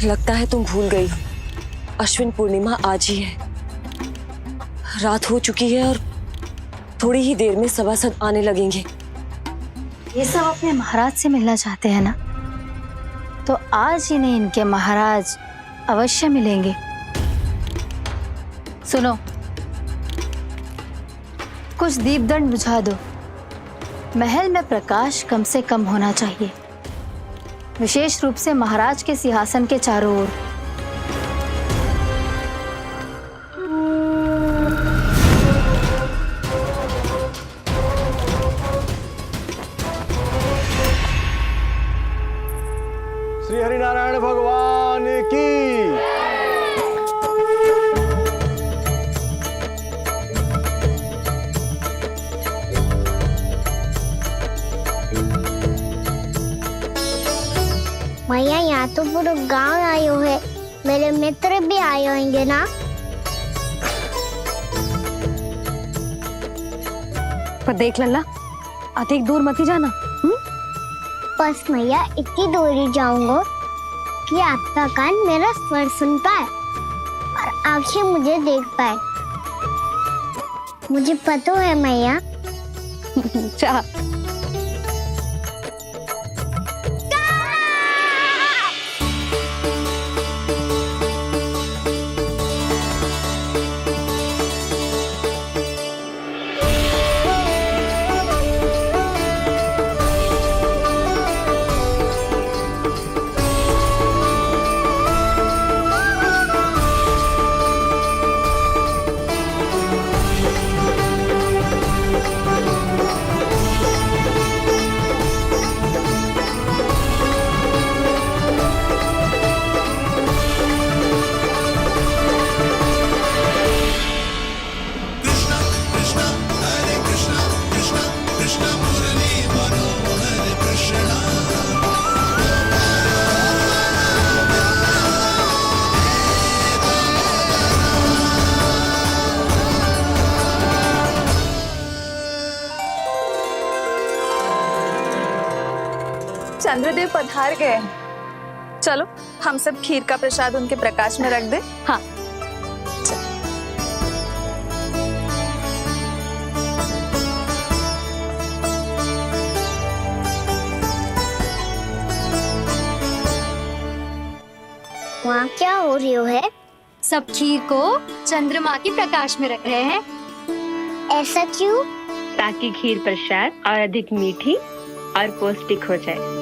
लगता है तुम भूल गई हो, अश्विन पूर्णिमा आज ही है। रात हो चुकी है और थोड़ी ही देर में सभासद आने लगेंगे। ये सब अपने महाराज से मिलना चाहते हैं ना, तो आज ही नहीं इनके महाराज अवश्य मिलेंगे। सुनो, कुछ दीपदंड बुझा दो। महल में प्रकाश कम से कम होना चाहिए, विशेष रूप से महाराज के सिंहासन के चारों ओर। श्री हरिनारायण भगवान की। भैया यहाँ तो पूरा गांव आयो है, मेरे मित्र भी आए होंगे ना। पर देख लल्ला, अधिक दूर मत ही जाना। बस भैया इतनी दूर ही जाऊंगा कि आपका कान मेरा स्वर सुन पाए और आंखें मुझे देख पाए। मुझे पता है मैया। अच्छा, चंद्रदेव पधार गए। चलो हम सब खीर का प्रसाद उनके प्रकाश में रख दे। हाँ। वहाँ क्या हो रही है? सब खीर को चंद्रमा के प्रकाश में रख रहे हैं। ऐसा क्यों? ताकि खीर प्रसाद और अधिक मीठी और पौष्टिक हो जाए।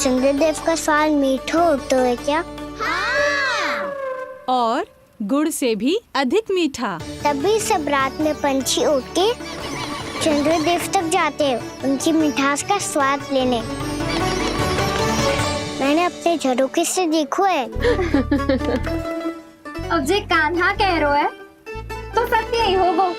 चंद्रदेव का स्वाद मीठा होता है क्या? हाँ। और गुड़ से भी अधिक मीठा। तभी सब रात में पंछी उड़ के चंद्रदेव तक जाते हैं उनकी मिठास का स्वाद लेने। मैंने अपने झरोखे से देखो है। अब जे कान्हा कह रो है तो सत्य ही हो वो।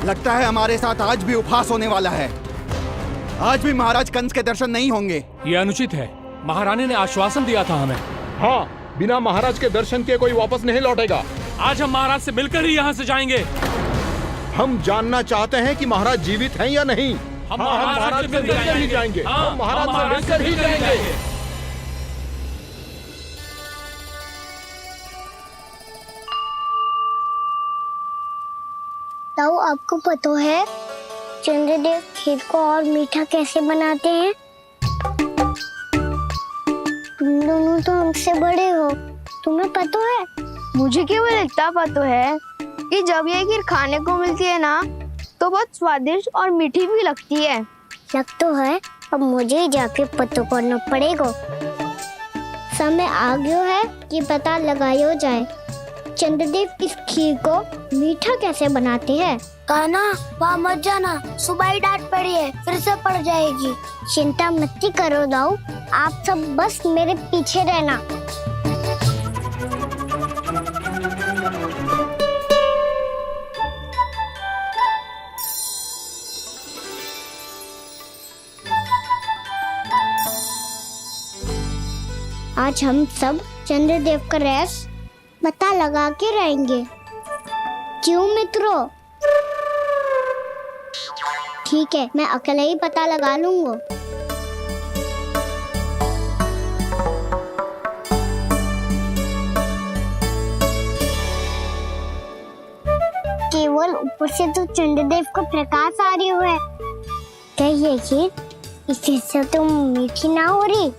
लगता है हमारे साथ आज भी उपहास होने वाला है। आज भी महाराज कंस के दर्शन नहीं होंगे। ये अनुचित है। महारानी ने आश्वासन दिया था हमें। हाँ, बिना महाराज के दर्शन के कोई वापस नहीं लौटेगा। आज हम महाराज से मिलकर ही यहाँ से जाएंगे। हम जानना चाहते हैं कि महाराज जीवित हैं या नहीं। हम महाराज से मिलकर ही जाएंगे। हम महाराज से मिलकर ही जाएंगे। ताऊ, आपको पता है चंद्रदेव खीर को और मीठा कैसे बनाते हैं? तुम दोनों तो हमसे बड़े हो, तुम्हें पता है? मुझे केवल इतना पता है कि जब ये खीर खाने को मिलती है ना तो बहुत स्वादिष्ट और मीठी भी लगती है। लग तो है, अब मुझे ही जाके पता करना पड़ेगा। समय आ गया है कि पता लगाया जाए चंद्रदेव इस खीर को मीठा कैसे बनाते हैं। कान्हा, वहाँ मत जाना, सुबह ही डांट पड़ी है, फिर से पड़ जाएगी। चिंता मत करो दाऊ, आप सब बस मेरे पीछे रहना। आज हम सब चंद्रदेव का रहस्य पता लगा के रहेंगे। क्यों मित्रों? ठीक है, मैं अकेले ही पता लगा लूंगा। केवल ऊपर से तो चंद्रदेव को प्रकाश आ रही है। क्या ये खीर इससे से तो मीठी ना हो रही?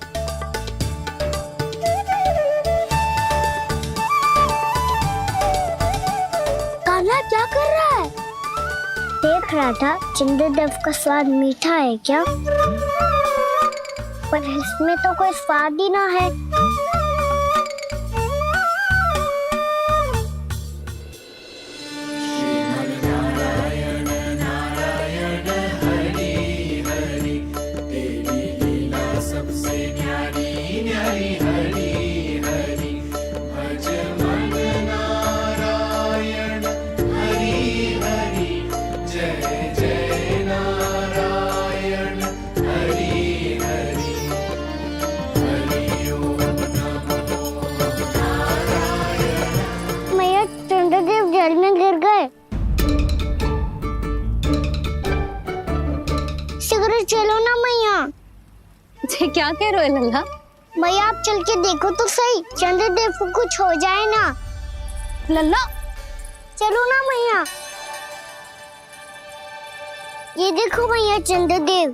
कान्हा क्या कर रहा है? देख रहा था चंद्रदेव का स्वाद मीठा है क्या, पर इसमें तो कोई स्वाद ही ना है। जल में गिर गए। शीघ्र चलो ना मैया। क्या कह रहे हो लल्ला? मैया आप चल के देखो तो सही, चंद्रदेव को कुछ हो जाए ना। लल्ला चलो ना मैया। ये देखो मैया चंद्रदेव।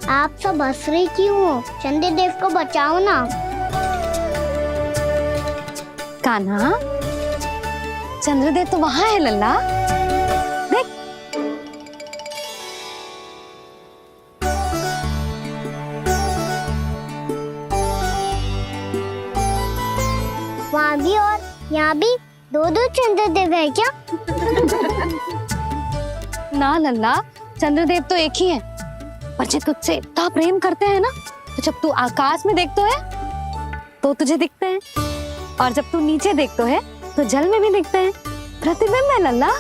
आप सब हंस रहे क्यों हो? चंद्रदेव को बचाओ ना। कान्हा, चंद्रदेव तो वहां है लल्ला, देख। वहाँ भी और यहाँ भी दो चंद्रदेव है क्या? ना लल्ला, चंद्रदेव तो एक ही है। पर जब तुझसे इतना प्रेम करते हैं ना, तो जब तू आकाश में देखते है तो तुझे दिखते हैं, और जब तू नीचे देखते है तो जल में भी दिखते हैं। प्रतिबिंब है लल्ला।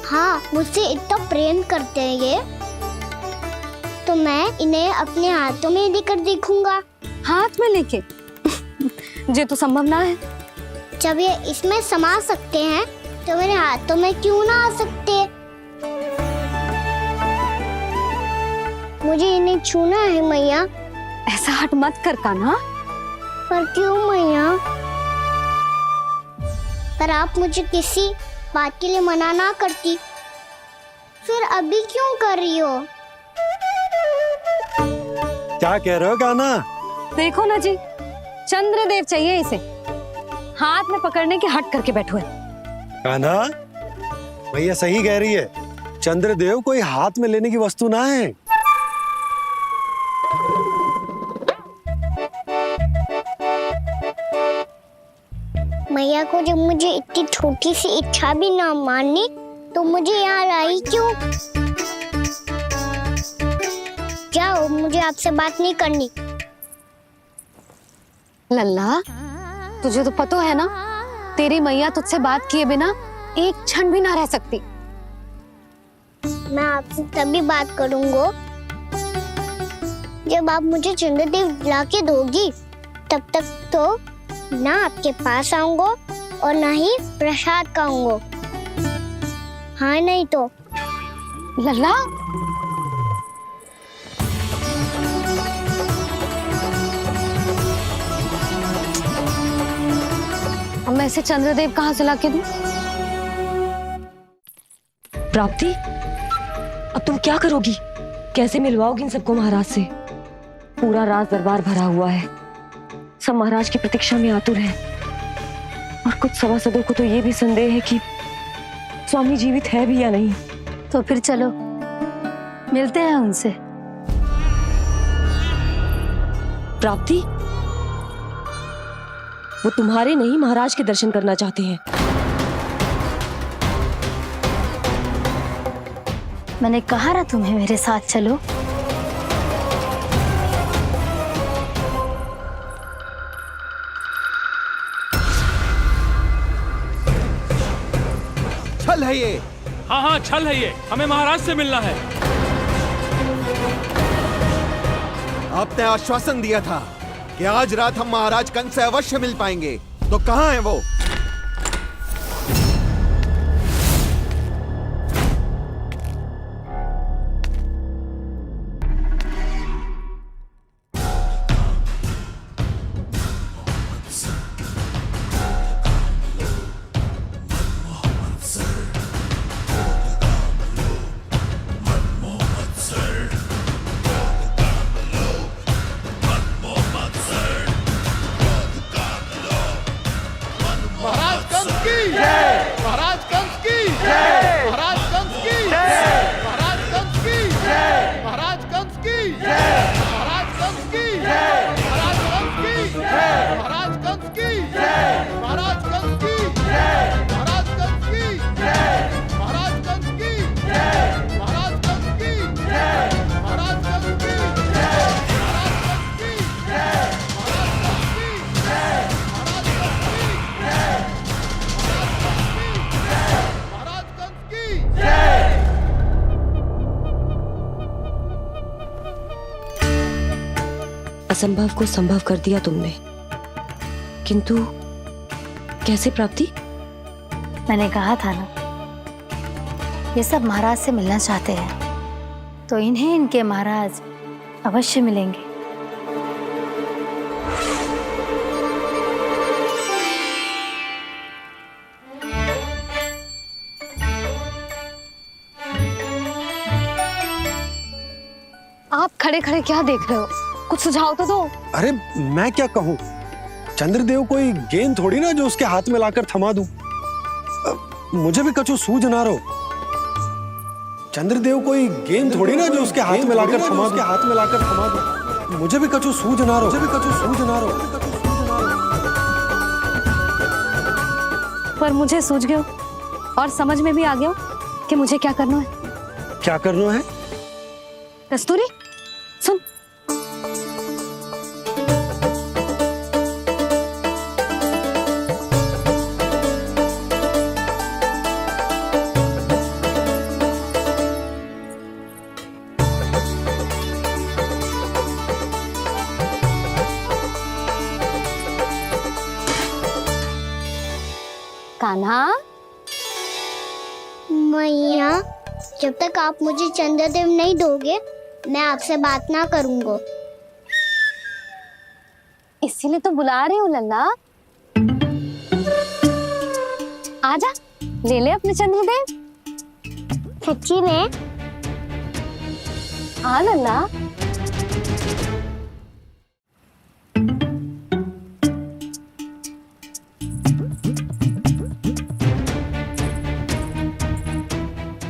हाँ, मुझसे इतना प्रेम करते हैं ये, तो मैं इन्हें अपने हाथों में लेकर देखूंगा। हाथ में लेके? ये तो संभव ना है। जब ये इसमें समा सकते हैं तो मेरे हाथों में क्यों ना आ सकते? मुझे इन्हें छूना है मैया। ऐसा हट मत कर कान्हा। पर क्यों मैया? पर आप मुझे किसी बात के लिए मना ना करती, फिर अभी क्यों कर रही हो? क्या कह रहे हो कान्हा? देखो ना जी, चंद्रदेव चाहिए इसे। हाथ में पकड़ने के हट करके बैठो है। कान्हा, भैया सही कह रही है। चंद्रदेव कोई हाथ में लेने की वस्तु ना है। मैया को जब मुझे इतनी छोटी सी इच्छा भी ना माननी, तो मुझे यहाँ लाई क्यों? जाओ, मुझे आपसे बात नहीं करनी। लल्ला, तुझे तो पता है ना, तेरी मैया तुझसे बात किए बिना एक क्षण भी ना रह सकती। मैं आपसे तभी बात करूंगा जब आप मुझे चंद्रदेव ला के दोगी। तब तक तो ना आपके पास आऊंगा और ना ही प्रसाद खाऊंगा। हाँ नहीं तो? लल्ला, अब मैं इसे चंद्रदेव कहाँ से लाके दूं? प्राप्ति, अब तुम क्या करोगी? कैसे मिलवाओगी इन सबको महाराज से? पूरा राज दरबार भरा हुआ है, सब महाराज की प्रतीक्षा में आतुर हैं, और कुछ सभासदों को तो ये भी संदेह है कि स्वामी जीवित है भी या नहीं। तो फिर चलो मिलते हैं उनसे। प्राप्ति, वो तुम्हारे नहीं महाराज के दर्शन करना चाहते हैं। मैंने कहा ना तुम्हें मेरे साथ चलो। छल है ये। हाँ हाँ छल है ये, हमें महाराज से मिलना है। आपने आश्वासन दिया था कि आज रात हम महाराज कंस से अवश्य मिल पाएंगे, तो कहाँ है वो? महाराज कंस की जय, महाराज कंस की जय, महाराज कंस की जय, महाराज कंस की जय, महाराज कंस की जय, महाराज कंस की जय, महाराज कंस की जय, महाराज कंस की जय, महाराज कंस की जय, महाराज कंस की जय, महाराज कंस की जय, महाराज कंस की जय, महाराज कंस की जय, महाराज कंस की जय, असंभव को संभव कर दिया तुमने, किंतु कैसे प्राप्ति? मैंने कहा था ना, ये सब महाराज से मिलना चाहते हैं, तो इन्हें इनके महाराज अवश्य मिलेंगे। आप खड़े खड़े क्या देख रहे हो? कुछ सुझाव तो दो। अरे मैं क्या कहूँ, चंद्रदेव कोई गेंद थोड़ी ना जो उसके हाथ में लाकर थमा दूं। मुझे भी कछु सूझ ना रहो। चंद्रदेव कोई गेंद थोड़ी ना जो उसके हाथ में लाकर थमा दूं। मुझे भी कछु सूझ ना रहो। पर मुझे सूझ गयो और समझ में भी आ गया कि मुझे क्या करना है। क्या करना है? कस्तूरी सुन, कान्हा। मैया, जब तक आप मुझे चंद्रदेव नहीं दोगे, मैं आपसे बात ना करूंगा। इसीलिए तो बुला रही हूँ लल्ला। आजा, ले ले अपने चंद्रदेव। सच्ची में? हाँ लल्ला।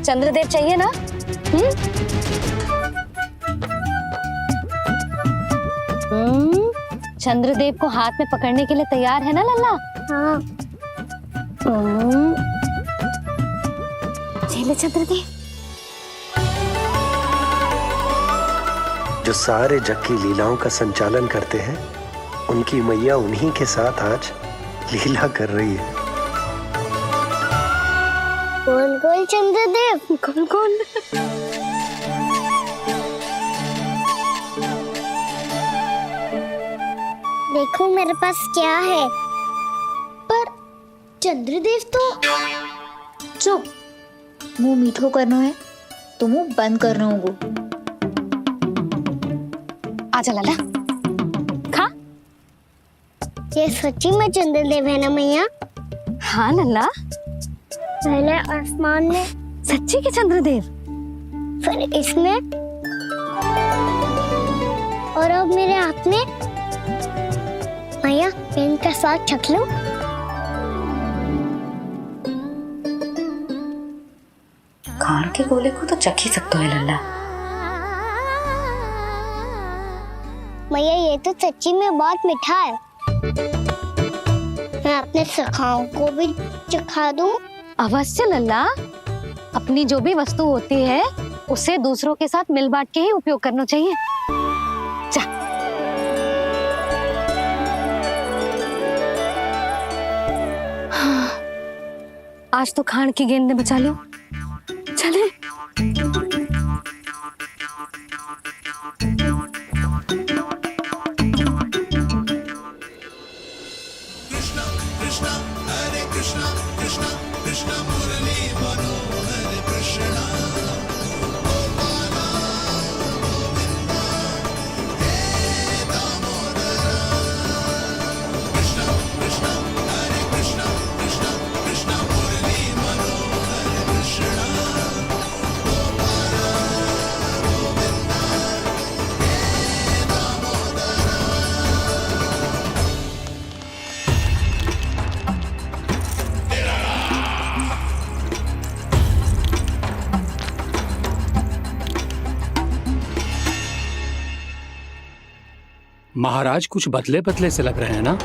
चंद्रदेव चाहिए ना? चंद्रदेव को हाथ में पकड़ने के लिए तैयार है ना लल्ला? हाँ। ले चंद्रदेव। जो सारे जग की लीलाओं का संचालन करते हैं, उनकी मैया उन्हीं के साथ आज लीला कर रही है। गोल गोल चंद्रदेव, गोल गोल। देखो मेरे पास क्या है। पर चंद्रदेव तो चुप, मुंह मीठो करना है तो मुंह बंद करना होगा। आजा लल्ला, खा। ये सच्ची में चंद्रदेव है ना मैया? हाँ लल्ला, पहले आसमान में, सच्ची के चंद्रदेव, फिर इसमें, और अब मेरे हाथ में। मैया, मैं इनका स्वाद चख लूं? खान के गोले को तो चख ही सकते हो लल्ला। मैया, ये तो सच्ची में बहुत मीठा है। मैं अपने सखाओं को भी चखा दूं? अवश्य लल्ला। अपनी जो भी वस्तु होती है उसे दूसरों के साथ मिल बांट के ही उपयोग करना चाहिए। जा। आज तो खान की गेंद ने बचा लो। चले। महाराज कुछ बदले बदले से लग रहे हैं ना?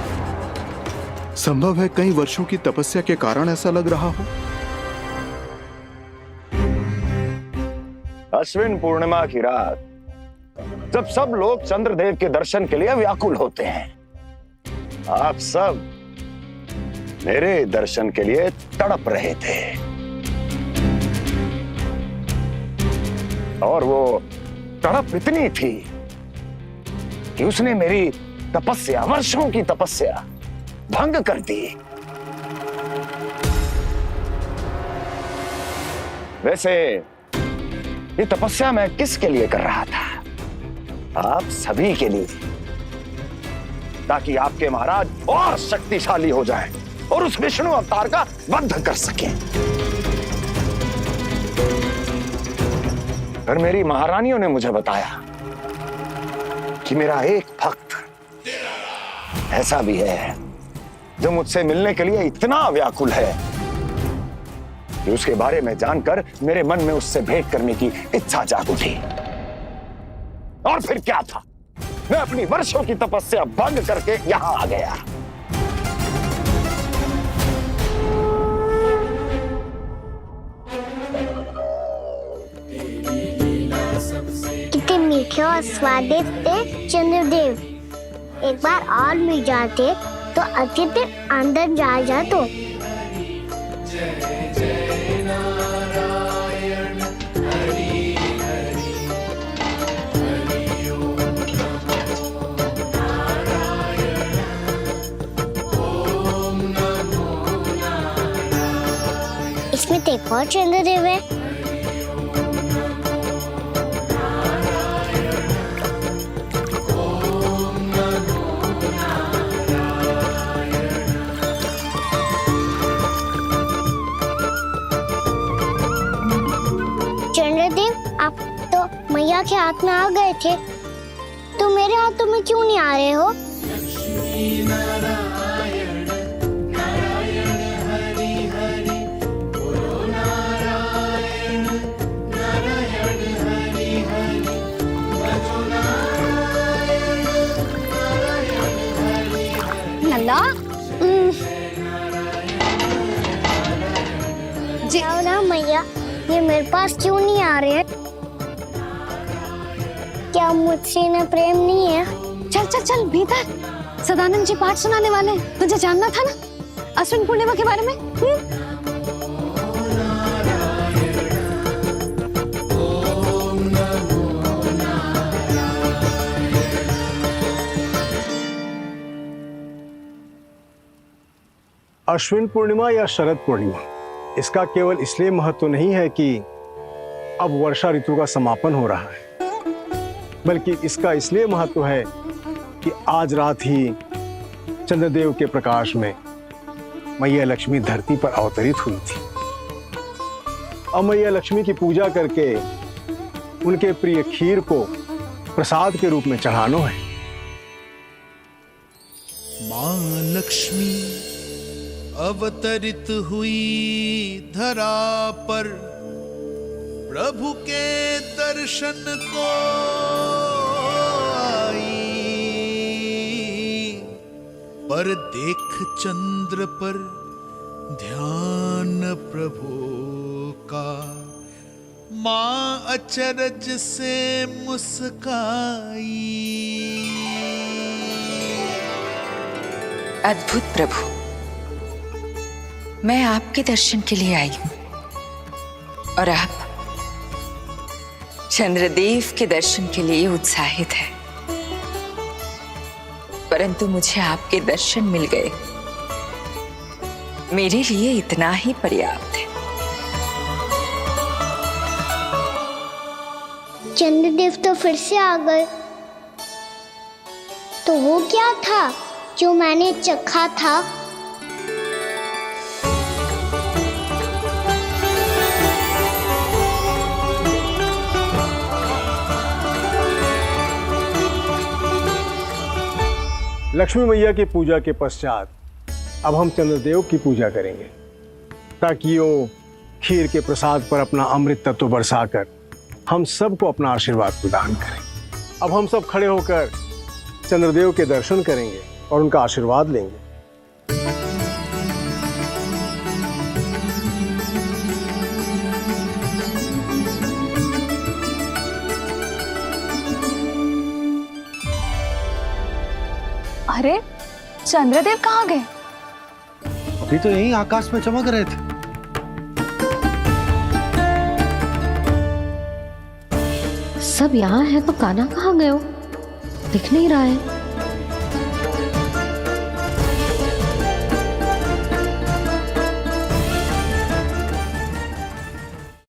संभव है कई वर्षों की तपस्या के कारण ऐसा लग रहा हो। अश्विन पूर्णिमा की रात जब सब लोग चंद्रदेव के दर्शन के लिए व्याकुल होते हैं, आप सब मेरे दर्शन के लिए तड़प रहे थे। और वो तड़प इतनी थी कि उसने मेरी तपस्या, वर्षों की तपस्या भंग कर दी। वैसे ये तपस्या मैं किसके लिए कर रहा था? आप सभी के लिए, ताकि आपके महाराज और शक्तिशाली हो जाएं और उस विष्णु अवतार का वध कर सकें। पर मेरी महारानियों ने मुझे बताया कि मेरा एक भक्त ऐसा भी है जो मुझसे मिलने के लिए इतना व्याकुल है कि उसके बारे में जानकर मेरे मन में उससे भेंट करने की इच्छा जाग उठी। और फिर क्या था, मैं अपनी वर्षों की तपस्या भंग करके यहां आ गया। कितने मीठे और स्वादिष्ट थे चंद्रदेव। एक बार और मिल जाते तो अच्छे से अंदर जा जातो। इसमें तो एक और चंद्रदेव है। चंद्रदेव, आप तो मैया के हाथ में आ गए थे, तो मेरे हाथों में क्यों नहीं आ रहे हो? नल्ला, जी ना मैया, ये मेरे पास क्यों नहीं आ रहे हैं? क्या मुझसे इन्हें प्रेम नहीं है? चल चल चल भीतर। सदानंद जी पाठ सुनाने वाले हैं, तुझे जानना था ना अश्विन पूर्णिमा के बारे में। अश्विन पूर्णिमा या शरद पूर्णिमा, इसका केवल इसलिए महत्व नहीं है कि अब वर्षा ऋतु का समापन हो रहा है, बल्कि इसका इसलिए महत्व है कि आज रात ही चंद्रदेव के प्रकाश में मैया लक्ष्मी धरती पर अवतरित हुई थी। अब मैया लक्ष्मी की पूजा करके उनके प्रिय खीर को प्रसाद के रूप में चढ़ाना है। मां लक्ष्मी अवतरित हुई धरा पर, प्रभु के दर्शन को आई, पर देख चंद्र पर ध्यान प्रभु का, माँ अचरज से मुस्काई। अद्भुत प्रभु, मैं आपके दर्शन के लिए आई हूं और आप चंद्रदेव के दर्शन के लिए उत्साहित है, परंतु मुझे आपके दर्शन मिल गए, मेरे लिए इतना ही पर्याप्त है। चंद्रदेव तो फिर से आ गए। तो वो क्या था जो मैंने चखा था? लक्ष्मी मैया की पूजा के पश्चात अब हम चंद्रदेव की पूजा करेंगे, ताकि वो खीर के प्रसाद पर अपना अमृत तत्व बरसाकर हम सबको अपना आशीर्वाद प्रदान करें। अब हम सब खड़े होकर चंद्रदेव के दर्शन करेंगे और उनका आशीर्वाद लेंगे। अरे चंद्रदेव कहाँ गए? अभी तो यहीं आकाश में चमक रहे थे। सब यहाँ है तो कान्हा कहाँ गए हो? दिख नहीं रहा है।